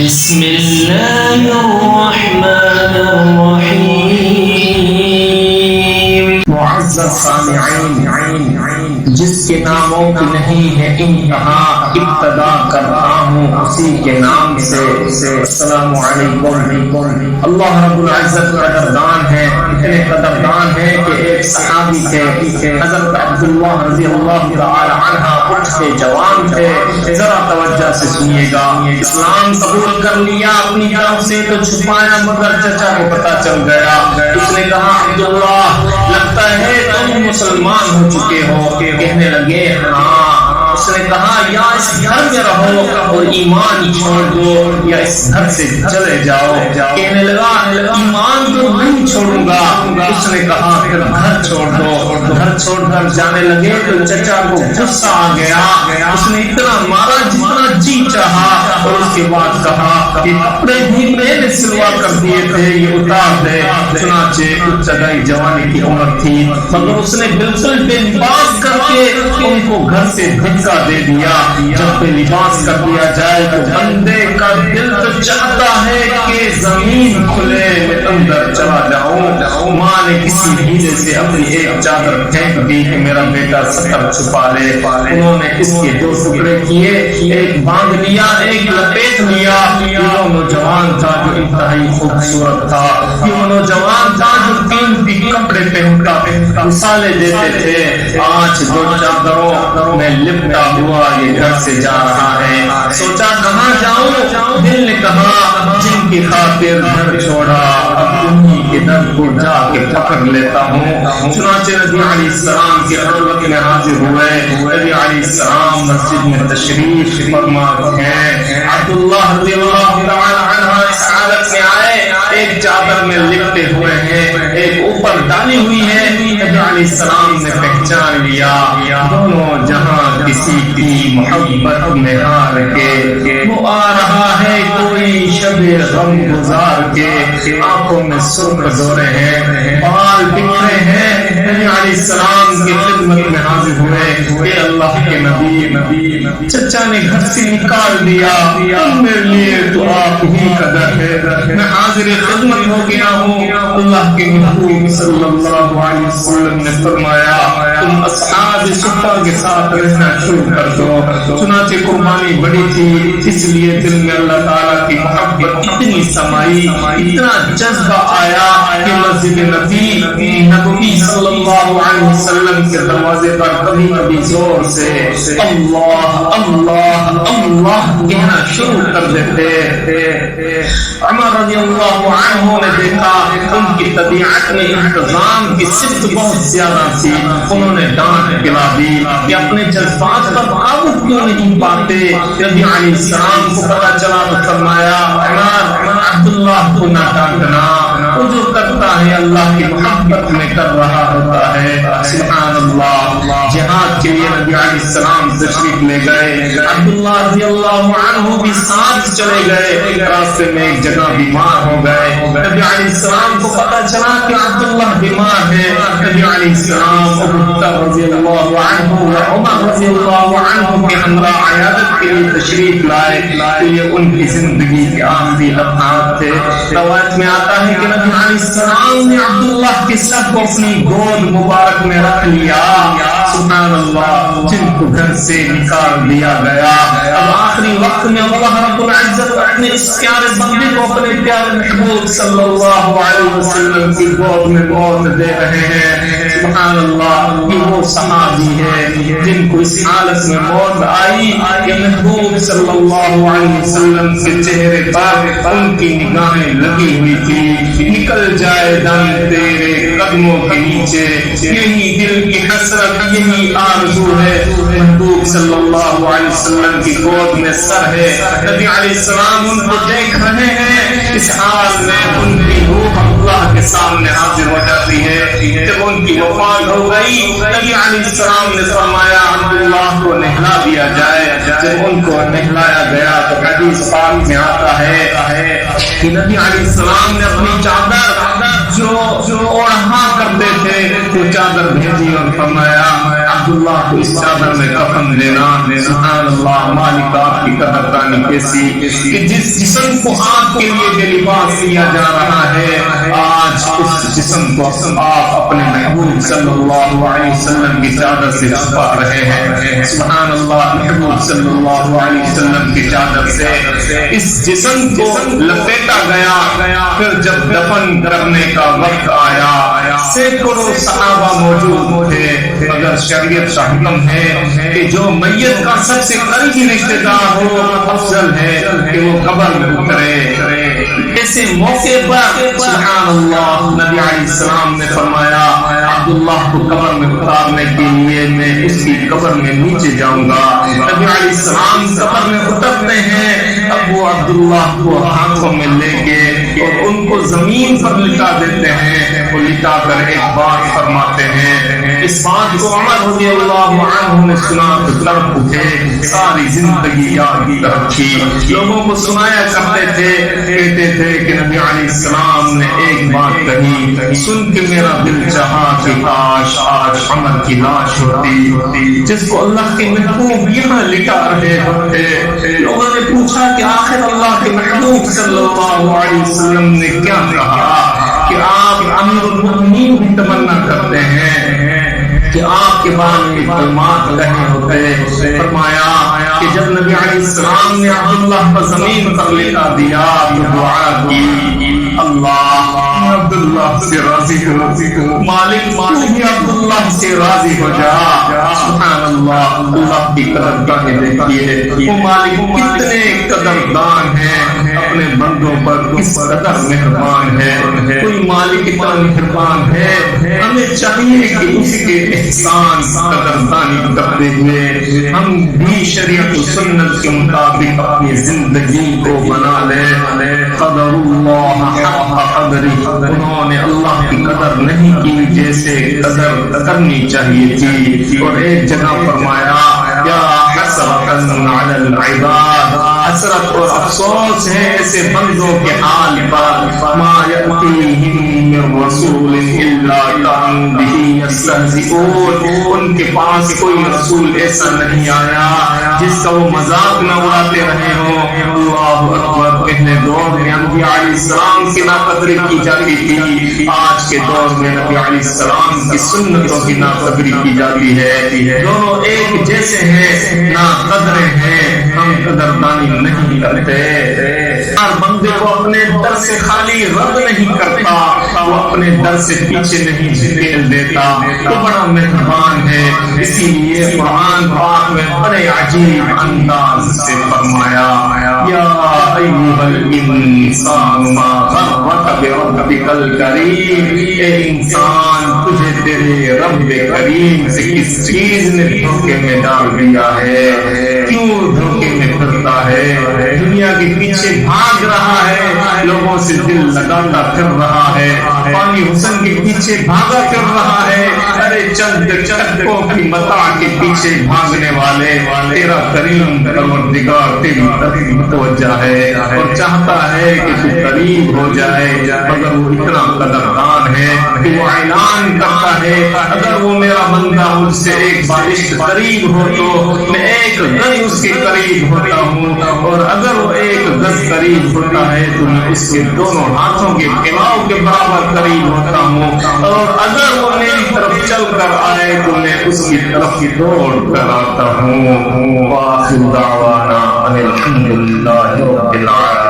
بسم الله الرحمن الرحیم۔ معزز سامعین، جس کے ناموں کی نہیں ہے انتہا، ابتدا کرتا ہوں اسی کے نام سے۔ السلام علیکم۔ اللہ رب العزت قدردان ہے، اتنے قدردان ہے کہ ایک صحابی تھے حضرت عبداللہ رضی اللہ تعالی عنہ، اٹھ کے جوان تھے۔ ذرا توجہ سے سنیے گا، اسلام قبول کر لیا اپنی طرف سے تو چھپایا، مگر چچا کو پتہ چل گیا۔ اس نے کہا عبداللہ لگتا ہے تم مسلمان ہو چکے ہو۔ کہنے لگے ہاں۔ اس نے کہا یا اس گھر میں رہو اور ایمان چھوڑ دو یا اس گھر سے چلے جاؤ۔ کہنے لگا ایمان تو نہیں چھوڑوں گا۔ اس نے کہا پھر گھر چھوڑ دو۔ گھر چھوڑ کر جانے لگے تو چچا کو غصہ آ گیا۔ اس نے اتنا مارا جتنا جی چاہا اور اس کے بعد کہا کہ کپڑے بھی میں نے سلوا کر دیے تھے، یہ اتار دے۔ چنانچہ ابتدائی جوانی کی عمر تھی، مگر اس نے بالکل بے لباس کر کے ان کو گھر سے دھکا دے دیا۔ جب بے لباس کر دیا جائے تو بندے کا دل تو چاہتا ہے کہ زمین کھلے میں اندر چلا جاؤں۔ ماں نے کسی ہیلے سے اپنی ایک چادر پھینک دی کہ میرا بیٹا سطر چھپا لے۔ انہوں نے اس کے دو ٹکڑے کیے، ایک باندھ لیا ایک لپیٹ لیا۔ یہ وہ نوجوان تھا جو انتہائی خوبصورت تھا، یہ وہ نوجوان تھا جو قیمتی کپڑے پہنتا مثالیں دیتے تھے۔ آج دو چادروں میں لپٹا ہوا یہ گھر سے جا رہا ہے۔ سوچا کہاں جاؤں؟ دل نے کہا جن کی خاطر گھر چھوڑا اب انہی کے در کو جا کے پکڑ لیتا ہوں۔ چنانچہ نبی علیہ السلام کے خلوت میں حاضر ہوئے۔ نبی علیہ السلام مسجد میں تشریف فرما ہیں۔ عبداللہ رضی اللہ تعالی عنہ اس حالت میں آئے، ایک چادر میں لپٹے ہوئے ہیں، ایک اوپر ڈالی ہوئی ہے۔ نبی علیہ السلام نے پہچان لیا دونوں جہاں کسی کی محبت میں ہار کے۔ وہ آ رہا ہے کوئی شب غم گزار کے، آنکھوں میں سرخ دورے ہیں، بال بکھرے ہیں۔ نبی علیہ السلام کی خدمت میں حاضر ہوئے۔ اے اللہ کے نبی، چچا نے گھر سے نکال دیا، میرے لیے تو آپ ہی قدر ہے، میں حاضر خدمت ہو گیا ہوں۔ اللہ کے محبوب صلی اللہ علیہ وسلم نے فرمایا تم اصحاب صفہ کے ساتھ رہنا شروع کر دو۔ چنانچہ قربانی بڑی تھی، اس لیے دل میں اللہ تعالیٰ کی محبت اتنی سمائی، اتنا جذبہ آیا کہ مسجد نبی صلی اللہ علیہ وسلم کے دروازے پر کبھی کبھی زور سے اللہ اللہ اللہ کہنا شروع کر دیتے۔ عمر رضی اللہ عنہ نے دیکھا ان کی طبیعت میں انتظام کی صفت بہت زیادہ تھی۔ انہوں نے ڈانٹ پلا دی کہ اپنے جذبات پر قابو کیوں نہیں پاتے۔ نبی علیہ السلام کو پتہ چلا تو فرمایا عمر عبداللہ کو نہ ڈانٹنا، وہ جو کرتا ہے اللہ کی محبت میں کر رہا ہوتا ہے۔ سبحان اللہ۔ جہاد کے لیے نبی علیہ السلام تشریف لے گئے، عبداللہ رضی اللہ عنہ بھی ساتھ چلے گئے۔ راستے میں ایک جگہ بیمار ہو گئے، نبی علیہ السلام کو پتہ چلا کہ عبداللہ بیمار ہے۔ نبی علیہ السلام ابو بکر رضی اللہ عنہ و عمر رضی اللہ عنہ کے ہمراہ عیادت کے لیے تشریف لائے۔ یہ ان کی زندگی کے آخری لمحات تھے۔ روایت میں آتا ہے کہ نبی علیہ السلام نے عبداللہ کے سر کو اپنی گود مبارک میں رکھ لیا۔ سبحان اللہ، جن کو گھر سے نکال دیا گیا، اب آخری وقت میں اللہ رب العزت اپنے اس پیارے بندے کو اپنے پیارے محبوب صلی اللہ علیہ وسلم کی گود میں موت دے رہے ہیں۔ سبحان اللہ، یہ وہ صحابی ہے جن کو اس حالت میں موت آئی کہ محبوب صلی اللہ علیہ وسلم کے چہرے پر ان کی نگاہیں لگی ہوئی تھی۔ نکل جائے دم تیرے قدموں کے نیچے، یہی دل کی حسرت، یہی آرزو ہے۔ محبوب صلی اللہ علیہ وسلم کی گود میں سر ہے، نبی علیہ السلام ان کو دیکھ رہے ہیں۔ اس حال میں ان کی روح اللہ کے سامنے حاضر ہو جاتی ہے۔ جب ان کی وفات ہو گئی، نبی علیہ السلام نے فرمایا عبداللہ کو نہلا دیا جائے۔ جب ان کو نہلایا گیا تو حدیث پاک میں آتا ہے کہ نبی علیہ السلام نے اپنی چادر جو اوڑھا کرتے تھے وہ چادر بھیجی اور فرمایا عبداللہ کو اس چادر میں کفن دینا. سبحان اللہ. مالک آپ کی قدردانی کیسی کہ جس جسم کو آپ کے لیے بے لباس کیا جا رہا ہے آج اس جسم کو آپ اپنے محبوب صلی اللہ علیہ وسلم کی چادر سے چھپا رہے ہیں. سبحان اللہ. محبوب صلی اللہ علیہ وسلم کی چادر سے اس جسم کو لپیٹا گیا. پھر جب دفن کرنے کا وقت آیا سینکڑوں صحابہ موجود تھے مگر شریعت کا حکم ہے کہ جو میت کا سب سے قریبی رشتہ دار ہو افضل ہے کہ وہ قبر میں اترے. ایسے موقع پر سبحان اللہ نبی علیہ السلام نے فرمایا عبداللہ کو قبر میں اتارنے کے لیے میں اس کی قبر میں نیچے جاؤں گا. نبی علیہ السلام قبر میں اترتے ہیں. اب وہ عبداللہ کو ہاتھوں میں لے کے اور ان کو زمین پر لٹا دیتے ہیں. وہ لٹا کر ایک بات فرماتے ہیں. اس بات کو عمر رضی اللہ عنہ نے سنا تو تڑپ اٹھے. ساری زندگی یاد رکھی. لوگوں کو سنایا کرتے تھے. کہتے تھے کہ نبی علیہ السلام نے ایک بات کہی سن کے میرا دل چاہا کہ کاش آج عمر کی لاش ہوتی جس کو اللہ کے محبوب یہاں لٹا رہے ہوتے. لوگوں نے پوچھا کہ آخر اللہ کے محبوب صلی اللہ علیہ وسلم نے کیا کہا کہ آپ امیر المؤمنین بھی تمنا کرتے ہیں کہ آپ کے بارے میں کلمات کہے ہوتے. فرمایا کہ جب نبی علیہ السلام نے عبداللہ کو زمین پر لٹا دیا تو دعا کی اللہ عبداللہ سے راضی ہو. مالک بھی عبداللہ سے راضی ہو جا. سبحان اللہ. اللہ کی قدردانی دیکھیے. وہ مالک کتنے قدردان ہیں اپنے بندوں پر کس قدر مہربان ہے. کوئی مالک اتنا مہربان ہے ہمیں چاہیے کہ اس کے احسان قدردانی کرتے ہوئے ہم بھی شریعت و سنت کے مطابق اپنی زندگی کو بنا لیں. قدر اللہ حق قدری. انہوں نے اللہ کی قدر نہیں کی جیسے قدر کرنی چاہیے تھی. اور ایک جگہ فرمایا یا حسرۃ علی العباد. حسرت اور افسوس ہے ایسے بندوں کے حال پر. ما یأتیہم من رسول الا کانوا بہ یستہزئون. ان کے پاس کوئی رسول ایسا نہیں آیا جس کا وہ مذاق نہ اڑاتے رہے ہوں. اللہ اکبر. پہلے دور میں نبی علیہ السلام کی ناقدری کی جاتی تھی. آج کے دور میں نبی علیہ السلام کی سنتوں کی ناقدری کی جاتی ہے. دونوں ایک جیسے ہیں نا قدرے ہیں. ہم قدردانی نہیں کرتے. ہر بندے کو اپنے در سے خالی رد نہیں کرتا. وہ اپنے در سے پیچھے نہیں دھکیل دیتا. تو بڑا مہربان ہے. اسی لیے قرآن پاک میں بڑے عجیب انداز سے فرمایا یا ایھا الانسان ما غرک بربک الکریم. اے انسان تجھے تیرے رب کریم سے کس چیز نے دھوکے میں ڈال دیا ہے. کیوں دھوکے میں پھرتا ہے. دنیا کے پیچھے بھاگ رہا ہے. لوگوں سے دل لگاتا پھر رہا ہے. پانی حسن کے پیچھے بھاگا پھر رہا ہے. ارے چند چٹکوں کی متاع کے پیچھے بھاگنے والے تیرا کریم پروردگار تیری طرف متوجہ ہے اور چاہتا ہے کہ تو قریب ہو جائے. مگر وہ اتنا قدردان ہے کہ وہ اعلان کرتا ہے اگر وہ میرا بندہ مجھ سے ایک بارش قریب ہو تو میں ایک گز اس کے قریب ہوتا ہوں. اور اگر وہ ایک گز قریب ہوتا ہے تو میں اس کے دونوں ہاتھوں کے پھیلاؤ کے برابر قریب ہوتا ہوں. اور اگر وہ میری طرف چل کر آئے تو میں اس کی طرف دوڑ کر آتا ہوں. وآخر دعوانا ان الحمد للہ رب العالمین.